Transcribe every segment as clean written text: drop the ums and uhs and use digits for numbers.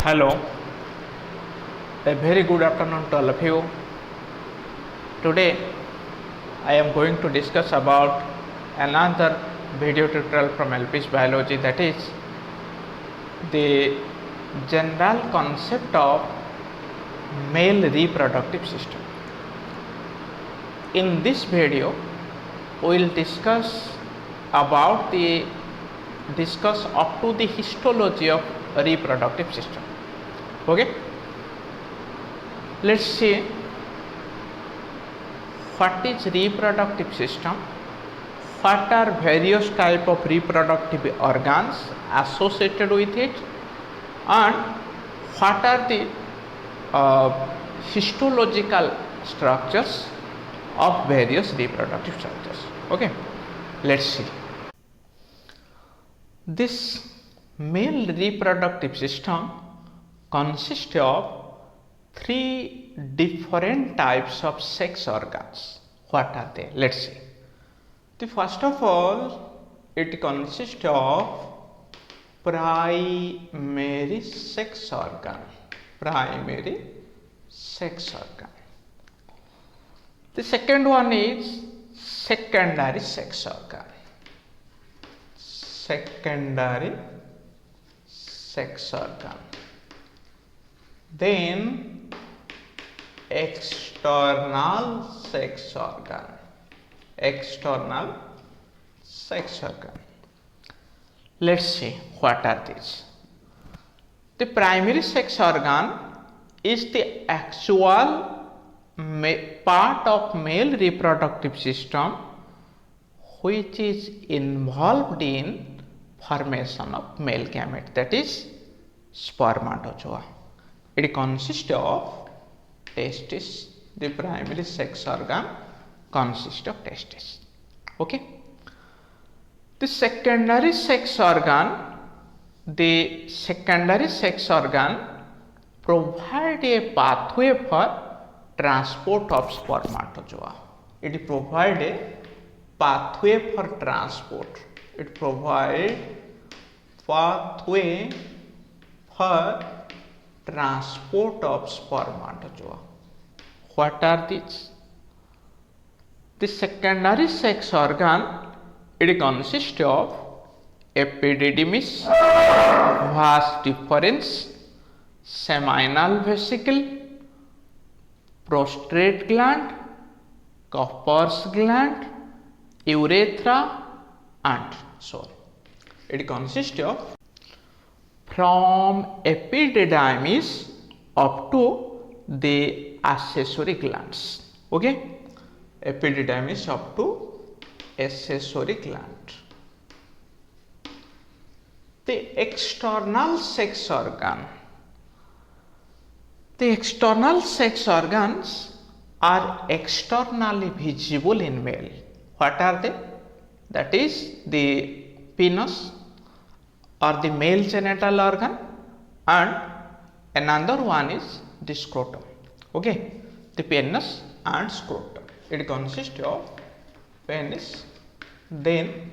Hello, a very good afternoon to all of you. Today I am going to discuss about another video tutorial from LP's biology, that is the general concept of male reproductive system. In this video we will discuss up to the histology of reproductive system. Okay, let's see what is reproductive system, what are various type of reproductive organs associated with it, and what are the histological structures of various reproductive structures. Okay, let's see. This male reproductive system consists of three different types of sex organs. What are they? Let's see. The first of all, it consists of primary sex organ. Primary sex organ. The second one is secondary sex organ. Secondary sex organ. Then external sex organ. External sex organ. Let's see what are these. The primary sex organ is the actual part of male reproductive system which is involved in formation of male gamete, that is spermatozoa. It consists of testis. The primary sex organ consists of testis. Okay. The secondary sex organ provide a pathway for transport of spermatozoa. It provide a pathway for transport. It provide pathway for transport of spermatozoa. What are these? The secondary sex organ, it consists of epididymis, vas deferens, seminal vesicle, prostate gland, Cowper's gland, urethra, and so on. It consists of from epididymis up to the accessory glands. Okay, epididymis up to accessory gland. The external sex organ. The external sex organs are externally visible in male. What are they? That is the penis or the male genital organ, and another one is the scrotum. Okay, the penis and scrotum. It consists of penis, then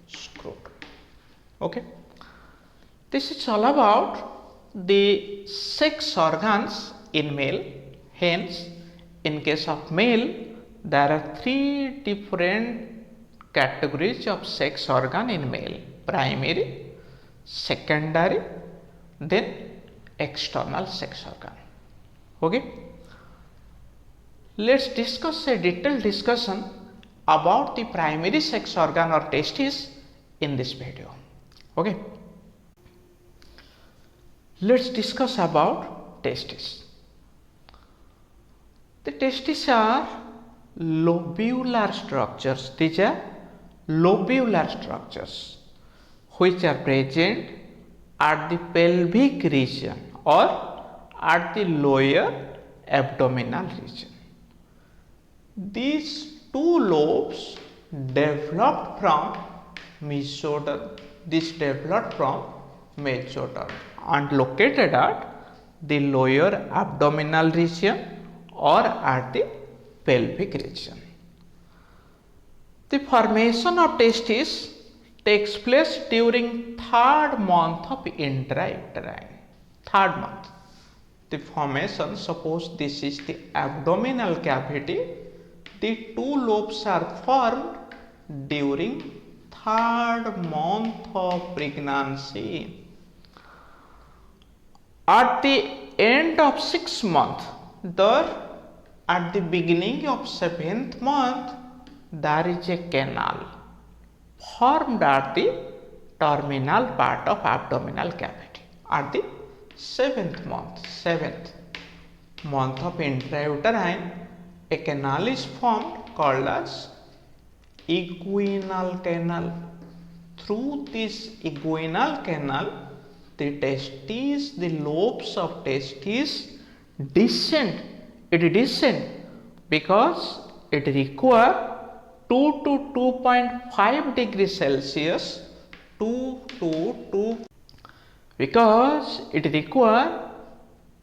scrotum. Okay, this is all about the sex organs in male. Hence, in case of male, there are three different categories of sex organ in male: primary, secondary, then external sex organ. Okay, let's discuss a detailed discussion about the primary sex organ or testis in this video. Okay, let's discuss about testis. The testis are lobular structures. These are lobular structures which are present at the pelvic region or at the lower abdominal region. These two lobes developed from mesoderm. This developed from mesoderm and located at the lower abdominal region or at the pelvic region. The formation of testis takes place during third month of intrauterine. third month. The formation, suppose this is the abdominal cavity, the two lobes are formed during third month of pregnancy. At the end of 6 months, there at the beginning of 7th month, there is a canal formed at the terminal part of abdominal cavity. At the 7th month of intrauterine, a canal is formed called as inguinal canal. Through this inguinal canal, the testes, the lobes of testes descend. It descend because it require 2 to 2.5 degrees Celsius, because it require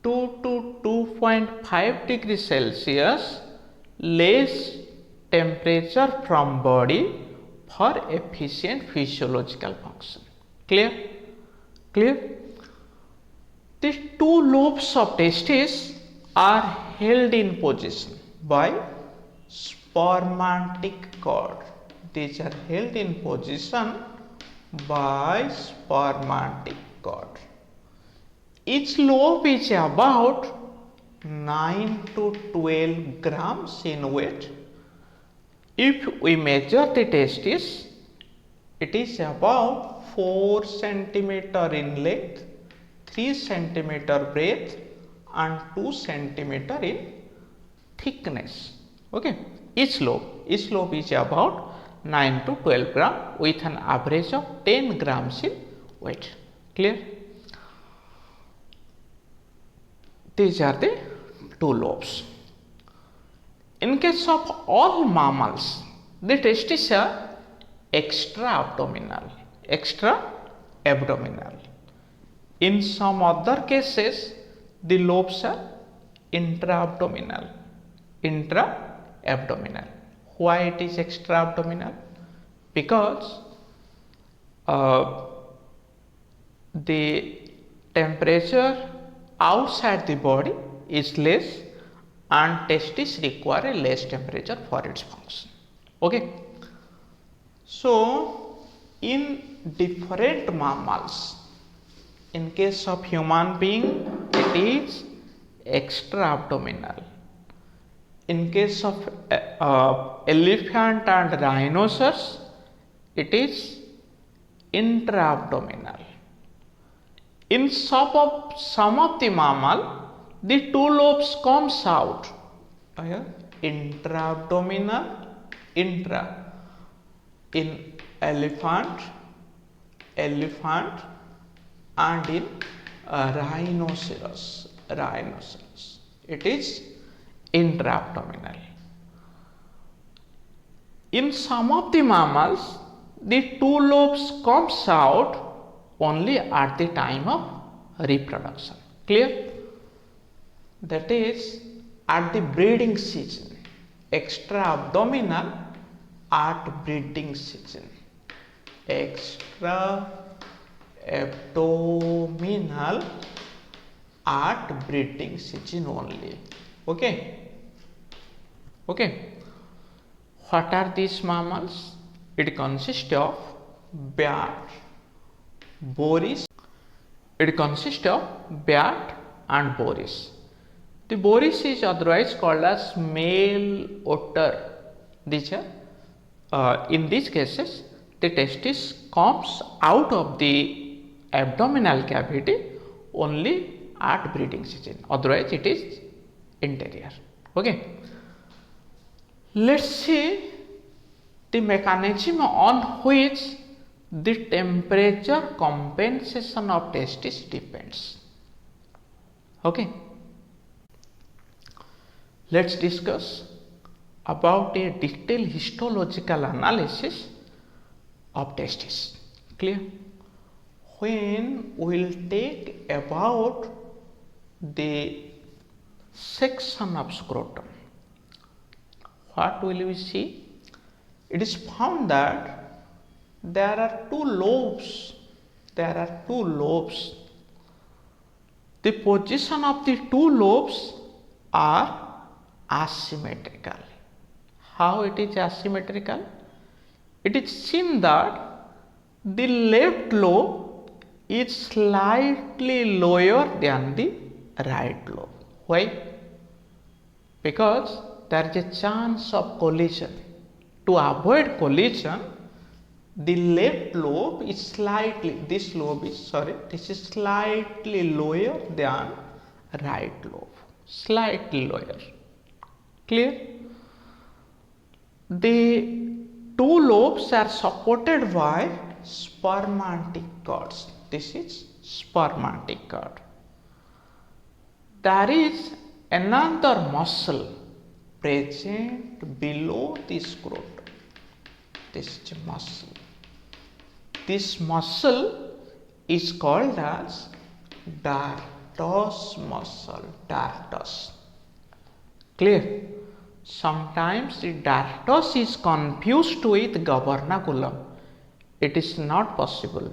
2 to 2.5 degrees Celsius less temperature from body for efficient physiological function. Clear? These two lobes of testes are held in position by spermatic cord. These are held in position by spermatic cord. Each lobe is about 9 to 12 grams in weight. If we measure the testis, it is about 4 centimeter in length, 3 centimeter breadth and 2 centimeter in thickness. Okay, each lobe is about 9 to 12 gram with an average of 10 grams in weight. Clear? These are the two lobes. In case of all mammals, the testes are extra-abdominal. In some other cases, the lobes are intra-abdominal. Why it is extra-abdominal? Because the temperature outside the body is less and testis require a less temperature for its function. Okay. So, in different mammals, in case of human being, it is extra-abdominal. In case of elephant and rhinoceros, it is intra-abdominal. In some of the mammal, the two lobes comes out. Intra-abdominal, in elephant and in rhinoceros. It is intra-abdominal. In some of the mammals, the two lobes comes out only at the time of reproduction. Clear? That is at the breeding season. Extra-abdominal at breeding season. Extra-abdominal at breeding season only. Okay. What are these mammals? It consists of bat, boris. It consists of bat and boris. The boris is otherwise called as male otter. These are, in these cases, the testis comes out of the abdominal cavity only at breeding season. Otherwise, it is interior. Okay. Let's see the mechanism on which the temperature compensation of testis depends. Okay. Let's discuss about a detailed histological analysis of testis. Clear? When we will take about the section of scrotum, what will we see? It is found that there are two lobes. the position of the two lobes are asymmetrical. How it is asymmetrical? It is seen that the left lobe is slightly lower than the right lobe. Why? Because there is a chance of collision. To avoid collision, the left lobe is slightly, this is slightly lower than right lobe, slightly lower. Clear? The two lobes are supported by spermatic cords. This is spermatic cord. There is another muscle present below the scrotum. This is a muscle. This muscle is called as dartos muscle. Dartos. Clear? Sometimes the dartos is confused with gubernaculum. It is not possible.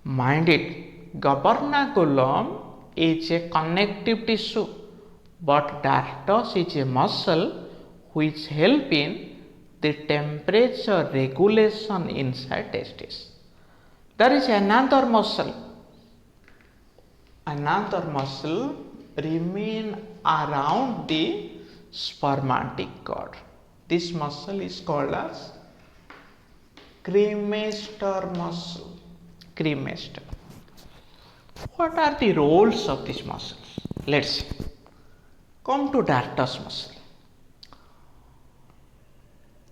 Mind it, gubernaculum is a connective tissue, but dartos is a muscle which help in the temperature regulation inside testis. There is another muscle remain around the spermatic cord. This muscle is called as cremaster muscle. Cremaster. What are the roles of these muscles? Let's see. Come to dartos muscle.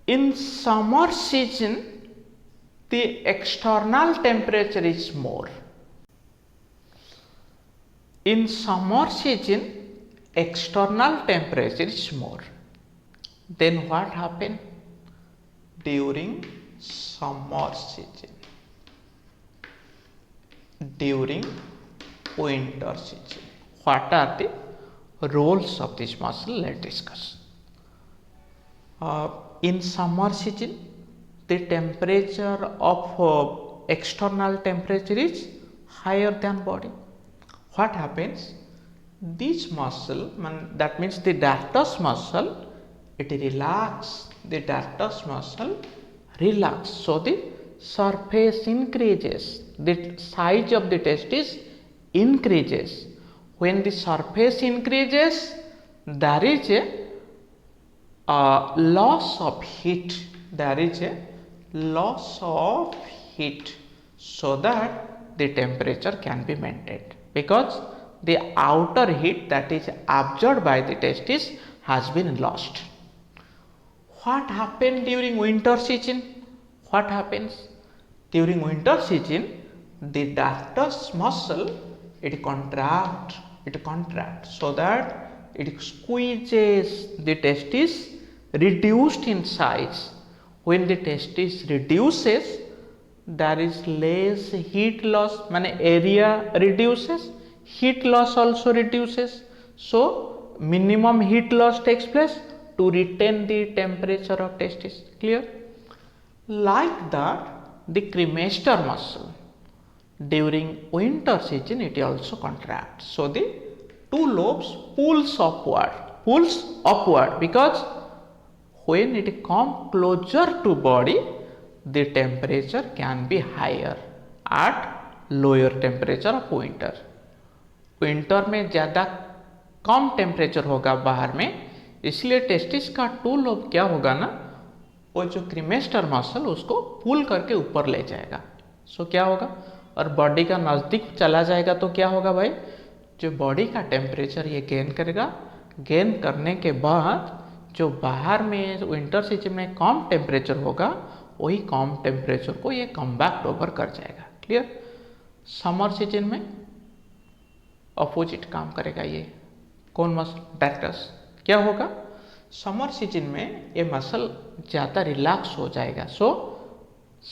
In summer season, the external temperature is more. In summer season, external temperature is more. Then what happens during summer season? During winter season. What are the roles of this muscle? Let's discuss. In summer season, the temperature of external temperature is higher than body. What happens? This muscle, that means the dartos muscle, it relax. The dartos muscle relax. So the surface increases. The size of the testis increases. When the surface increases, there is a loss of heat. There is a loss of heat, so that the temperature can be maintained, because the outer heat that is absorbed by the testis has been lost. What happens during winter season? What happens? During winter season, the dartos muscle, it contracts, so that it squeezes the testis, reduced in size. When the testis reduces, there is less heat loss, area reduces, heat loss also reduces. So minimum heat loss takes place to retain the temperature of testis. Clear? Like that, the cremaster muscle during winter season, it also contracts. So the two lobes pulls upward, because when it comes closer to body, the temperature can be higher at lower temperature of winter. Winter में ज़्यादा कम temperature होगा बाहर में, इसलिए testis का to lobe क्या होगा ना, वो जो क्रीमेस्टर मसल उसको पुल करके ऊपर ले जाएगा. सो क्या होगा, और बॉडी का नज़दीक चला जाएगा तो क्या होगा भाई, जो बॉडी का टेम्परेचर ये गेन करेगा. गेन करने के बाद जो बाहर में विंटर सीजन में कम टेम्परेचर होगा, वही कम टेम्परेचर को ये कम्बैक्ट ओवर कर जाएगा. क्लियर? समर सीजन में अपोजिट काम करेगा. ये कौन मसल? डैक्टस. क्या होगा, समर सीजन में ये मसल ज़्यादा रिलैक्स हो जाएगा. सो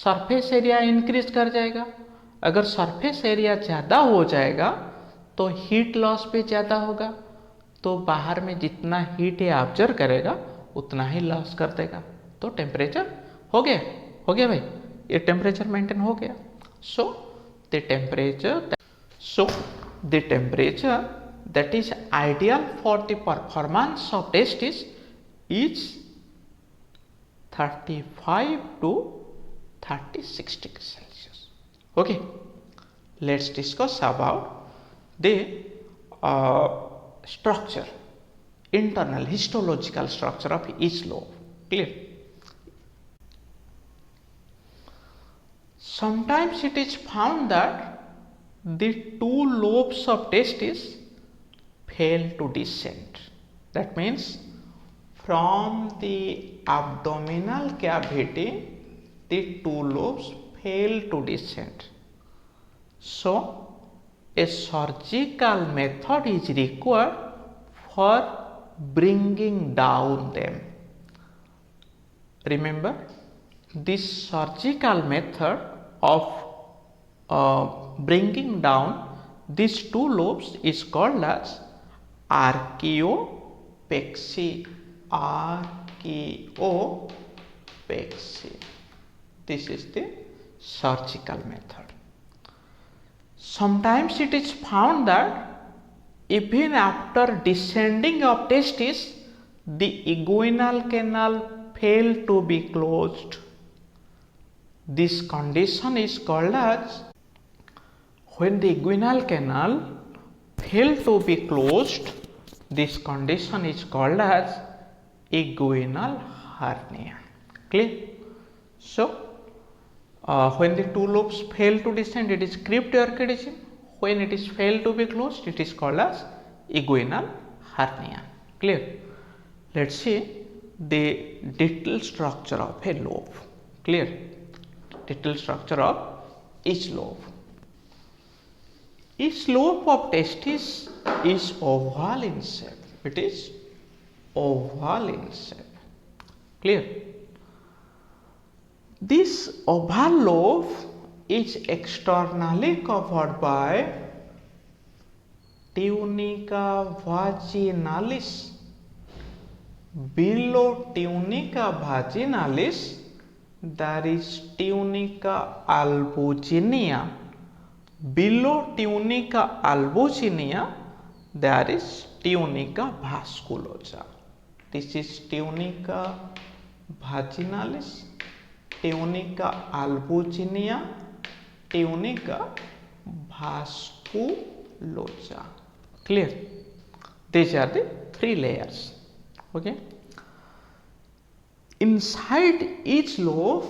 सरफेस एरिया इंक्रीज कर जाएगा. अगर सरफेस एरिया ज़्यादा हो जाएगा तो हीट लॉस भी ज़्यादा होगा, तो बाहर में जितना हीट ये ऑब्जर्व करेगा उतना ही लॉस कर देगा. तो टेम्परेचर हो गया भाई, ये टेम्परेचर मेंटेन हो गया. So the temperature, so the temperature that is ideal for the performance of testis is 35 to 36 degrees Celsius. Okay, let's discuss about the structure, internal histological structure of each lobe. Clear? Sometimes it is found that the two lobes of testis fail to descend. That means from the abdominal cavity the two lobes fail to descend. So a surgical method is required for bringing down them. Remember, this surgical method of bringing down these two lobes is called as archaeopexy. Archaeopexy. This is the surgical method. Sometimes it is found that even after descending of testis, the inguinal canal fail to be closed. This condition is called as, when the inguinal canal fail to be closed, this condition is called as inguinal hernia. Clear? So, when the two lobes fail to descend, it is cryptorchidism. When it is fail to be closed, it is called as inguinal hernia. Clear? Let's see the detailed structure of a lobe. Clear? Detailed structure of each lobe. Each lobe of testis is oval in shape. It is oval in shape. Clear? This oval lobe is externally covered by tunica vaginalis. Below tunica vaginalis there is tunica albuginea. Below tunica albuginea there is tunica vasculosa. This is tunica vaginalis, tunica albuginea, tunica vasculosa. Clear? These are the three layers. Okay. Inside each lobe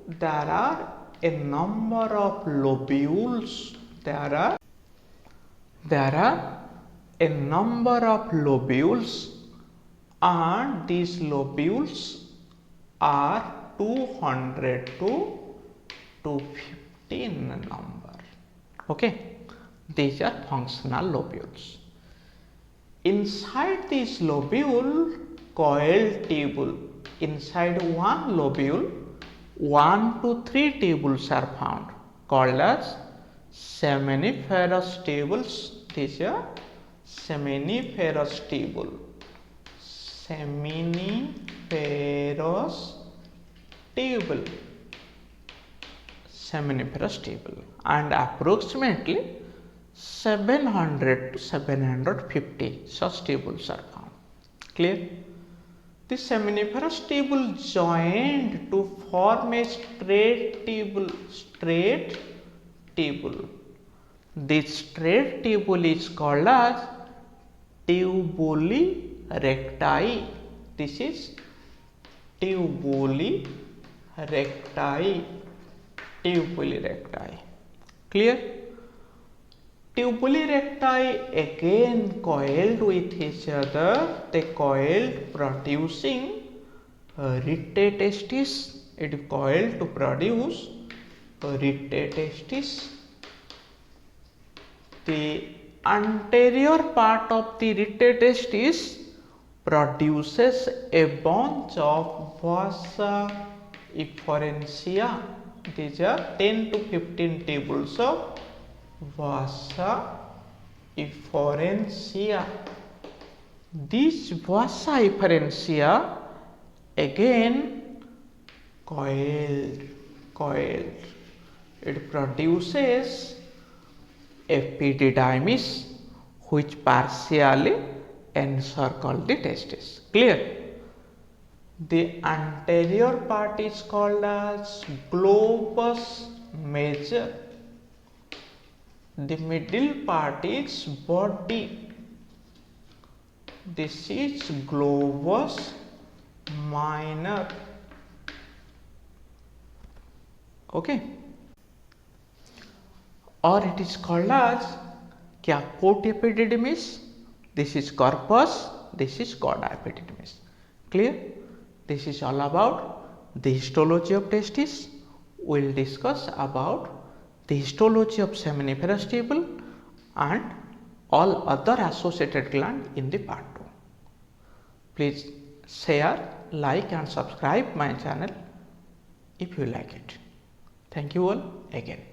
there are a number of lobules. There are a number of lobules, and these lobules are 200 to 250 in number. Okay, these are functional lobules. Inside this lobule, coiled tubule. Inside one lobule, 1 to 3 tubules are found, called as seminiferous tubules. These are seminiferous tubule. Seminiferous tubule. Seminiferous tubule, and approximately 700 to 750 such tubules are found. Clear? The seminiferous tubule joined to form a straight tubule. Straight tubule. This straight tubule is called as tubuli recti. This is tubuli recti. Tubuli recti. Clear? Tubuli recti again coiled with each other. They coiled producing rete testis. It is coiled to produce rete testis. The anterior part of the rete testis produces a bunch of vasa efferentia. These are 10 to 15 tubules of vasa efferentia. These vasa efferentia again coiled. It produces epididymis which partially encircle the testis. Clear? The anterior part is called as globus major. The middle part is body. This is globus minor. Okay, or it is called as caput epididymis. This is corpus, this is cauda epididymis. Clear? This is all about the histology of testis. We will discuss about the histology of seminiferous tubule and all other associated gland in the part 2. Please share, like and subscribe my channel if you like it. Thank you all again.